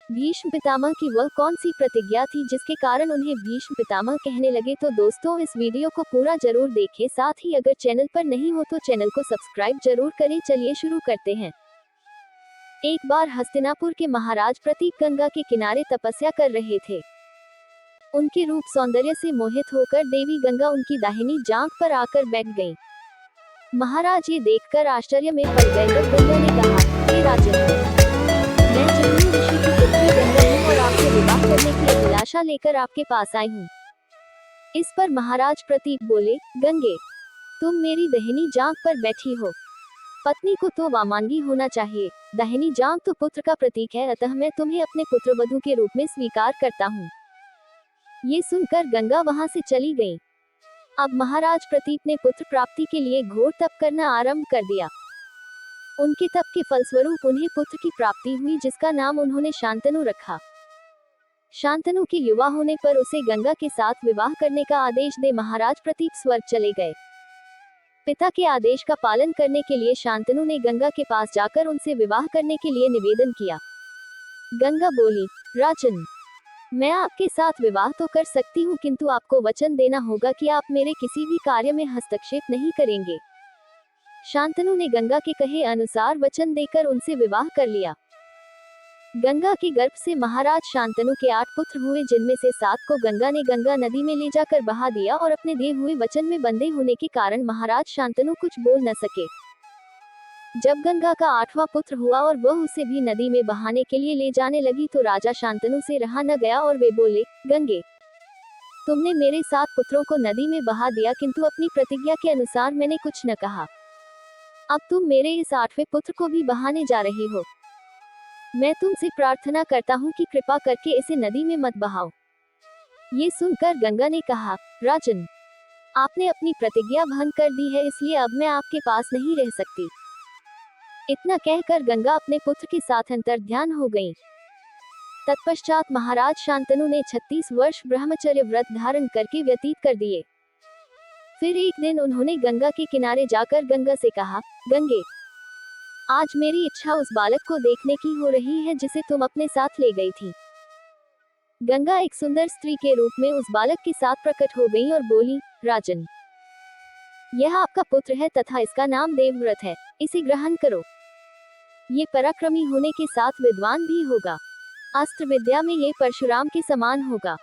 भीष्म पितामह की वह कौन सी प्रतिज्ञा थी जिसके कारण उन्हें भीष्म पितामह कहने लगे? तो दोस्तों, इस वीडियो को पूरा जरूर देखें। साथ ही अगर चैनल पर नहीं हो तो चैनल को सब्सक्राइब जरूर करें। चलिए शुरू करते हैं। एक बार हस्तिनापुर के महाराज प्रतीक गंगा के किनारे तपस्या कर रहे थे। उनके रूप सौंदर्य से मोहित होकर देवी गंगा उनकी दाहिनी जांघ पर आकर बैठ गईं। महाराज ये देखकर आश्चर्य में पड़ गए। तब गंगा ने कहा, हे राजन, मैं जमुनी ऋषि की पुत्री गंगा हूँ और आपसे विवाह करने की अभिलाषा लेकर आपके पास आई हूँ। इस पर महाराज प्रतीक बोले, गंगे, तुम मेरी दाहिनी जांघ पर बैठी हो। पत्नी को तो वामांगी होना चाहिए। दाहिनी जांघ तो पुत्र का प्रतीक है, अतः मैं तुम्हें अपने पुत्रवधू के रूप में स्वीकार करता हूँ। ये सुनकर गंगा वहां से चली गई। अब महाराज प्रतीक ने पुत्र प्राप्ति के लिए घोर तप करना आरंभ कर दिया। उनके तप के फलस्वरूप उन्हें पुत्र की प्राप्ति हुई, जिसका नाम उन्होंने शांतनु रखा। शांतनु के युवा होने पर उसे गंगा के साथ विवाह करने का आदेश दे महाराज प्रतीक स्वर्ग चले गए। पिता के आदेश का पालन करने के लिए शांतनु ने गंगा के पास जाकर उनसे विवाह करने के लिए निवेदन किया। गंगा बोली, राजन, मैं आपके साथ विवाह तो कर सकती हूँ, किंतु आपको वचन देना होगा कि आप मेरे किसी भी कार्य में हस्तक्षेप नहीं करेंगे। शांतनु ने गंगा के कहे अनुसार वचन देकर उनसे विवाह कर लिया। गंगा के गर्भ से महाराज शांतनु के 8 पुत्र हुए, जिनमें से 7 को गंगा ने गंगा नदी में ले जाकर बहा दिया और अपने दिए हुए वचन में बंधे होने के कारण महाराज शांतनु कुछ बोल न सके। जब गंगा का 8वां पुत्र हुआ और वह उसे भी नदी में बहाने के लिए ले जाने लगी तो राजा शांतनु से रहा न गया और वे बोले, गंगे, तुमने मेरे 7 पुत्रों को नदी में बहा दिया, किंतु अपनी प्रतिज्ञा के अनुसार मैंने कुछ न कहा। अब तुम मेरे इस 8वें पुत्र को भी बहाने जा रही हो। मैं तुमसे प्रार्थना करता हूँ कि कृपा करके इसे नदी में मत बहाओ। ये सुनकर गंगा ने कहा, राजन, आपने अपनी प्रतिज्ञा भंग कर दी है, इसलिए अब मैं आपके पास नहीं रह सकती। इतना कहकर गंगा अपने पुत्र के साथ अंतर्ध्यान हो गईं। तत्पश्चात महाराज शांतनु ने 36 वर्ष ब्रह्मचर्य व्रत धारण करके व्यतीत कर दिए। फिर एक दिन उन्होंने गंगा के किनारे जाकर गंगा से कहा, गंगे, आज मेरी इच्छा उस बालक को देखने की हो रही है जिसे तुम अपने साथ ले गई थी। गंगा एक सुंदर स्त्री के रूप में उस बालक के साथ प्रकट हो गई और बोली, राजन, यह आपका पुत्र है तथा इसका नाम देवव्रत है, इसे ग्रहण करो। ये पराक्रमी होने के साथ विद्वान भी होगा। अस्त्र विद्या में ये परशुराम के समान होगा।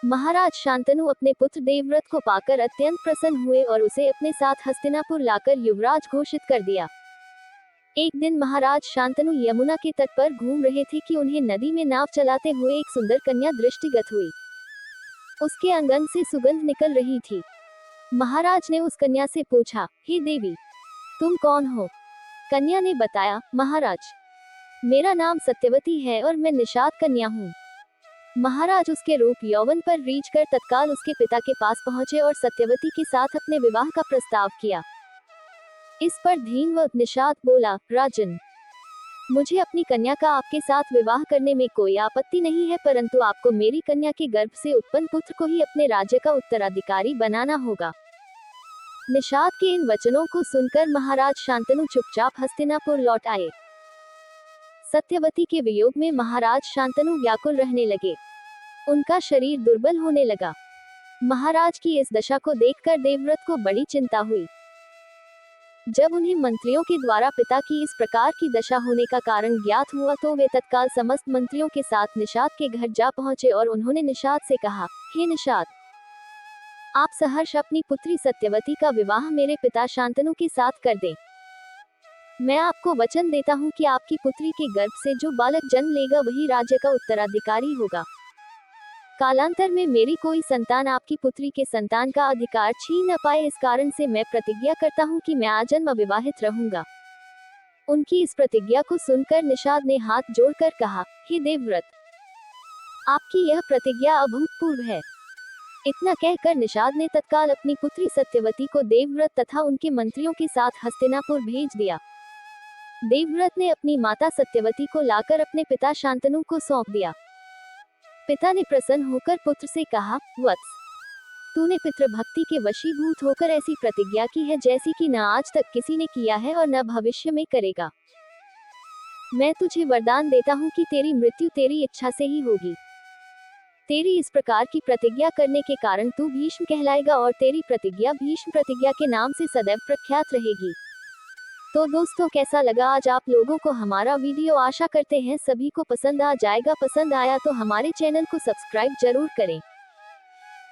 महाराज शांतनु अपने पुत्र देवव्रत को पाकर अत्यंत प्रसन्न हुए और उसे अपने साथ हस्तिनापुर लाकर युवराज घोषित कर दिया। एक दिन महाराज शांतनु यमुना के तट पर घूम रहे थे कि उन्हें नदी में नाव चलाते हुए एक सुंदर कन्या दृष्टिगत हुई। उसके अंग से सुगंध निकल रही थी। महाराज ने उस कन्या से पूछा, हे देवी, तुम कौन हो? कन्या ने बताया, महाराज, मेरा नाम सत्यवती है और मैं निषाद कन्या हूँ। महाराज उसके रूप यौवन पर रीझ कर तत्काल उसके पिता के पास पहुंचे और सत्यवती के साथ अपने विवाह का प्रस्ताव किया। इस पर धीन व निषाद बोला, राजन, मुझे अपनी कन्या का आपके साथ विवाह करने में कोई आपत्ति नहीं है, परंतु आपको मेरी कन्या के गर्भ से उत्पन्न पुत्र को ही अपने राज्य का उत्तराधिकारी बनाना होगा। निषाद के इन वचनों को सुनकर महाराज शांतनु चुपचाप हस्तिनापुर लौट आए। सत्यवती के वियोग में महाराज शांतनु व्याकुल रहने लगे। उनका शरीर दुर्बल होने लगा। महाराज की इस दशा को देखकर देवव्रत को बड़ी चिंता हुई। जब उन्हें मंत्रियों के द्वारा पिता की इस प्रकार की दशा होने का कारण ज्ञात हुआ तो वे तत्काल समस्त मंत्रियों के साथ निषाद के घर जा पहुंचे और उन्होंने निषाद से कहा, हे निषाद, आप सहर्ष अपनी पुत्री सत्यवती का विवाह मेरे पिता शांतनु के साथ कर दें। मैं आपको वचन देता हूँ कि आपकी पुत्री के गर्भ से जो बालक जन्म लेगा वही राज्य का उत्तराधिकारी होगा। कालांतर में मेरी कोई संतान आपकी पुत्री के संतान का अधिकार छीन न पाए, इस कारण से मैं प्रतिज्ञा करता हूँ कि मैं आजन्म अविवाहित रहूंगा। उनकी इस प्रतिज्ञा को सुनकर निषाद ने हाथ जोड़कर कहा, हे देवव्रत, आपकी यह प्रतिज्ञा अभूतपूर्व है। इतना कहकर निषाद ने तत्काल अपनी पुत्री सत्यवती को देवव्रत तथा उनके मंत्रियों के साथ हस्तिनापुर भेज दिया। देवव्रत ने अपनी माता सत्यवती को लाकर अपने पिता शांतनु को सौंप दिया। पिता ने प्रसन्न होकर पुत्र से कहा, वत्स, तूने पितृभक्ति के वशीभूत होकर ऐसी प्रतिज्ञा की है जैसी कि न आज तक किसी ने किया है और न भविष्य में करेगा। मैं तुझे वरदान देता हूँ कि तेरी मृत्यु तेरी इच्छा से ही होगी। तेरी इस प्रकार की प्रतिज्ञा करने के कारण तू भीष्म कहलाएगा और तेरी प्रतिज्ञा भीष्म प्रतिज्ञा के नाम से सदैव प्रख्यात रहेगी। तो दोस्तों, कैसा लगा आज आप लोगों को हमारा वीडियो? आशा करते हैं सभी को पसंद आ जाएगा। पसंद आया तो हमारे चैनल को सब्सक्राइब जरूर करें।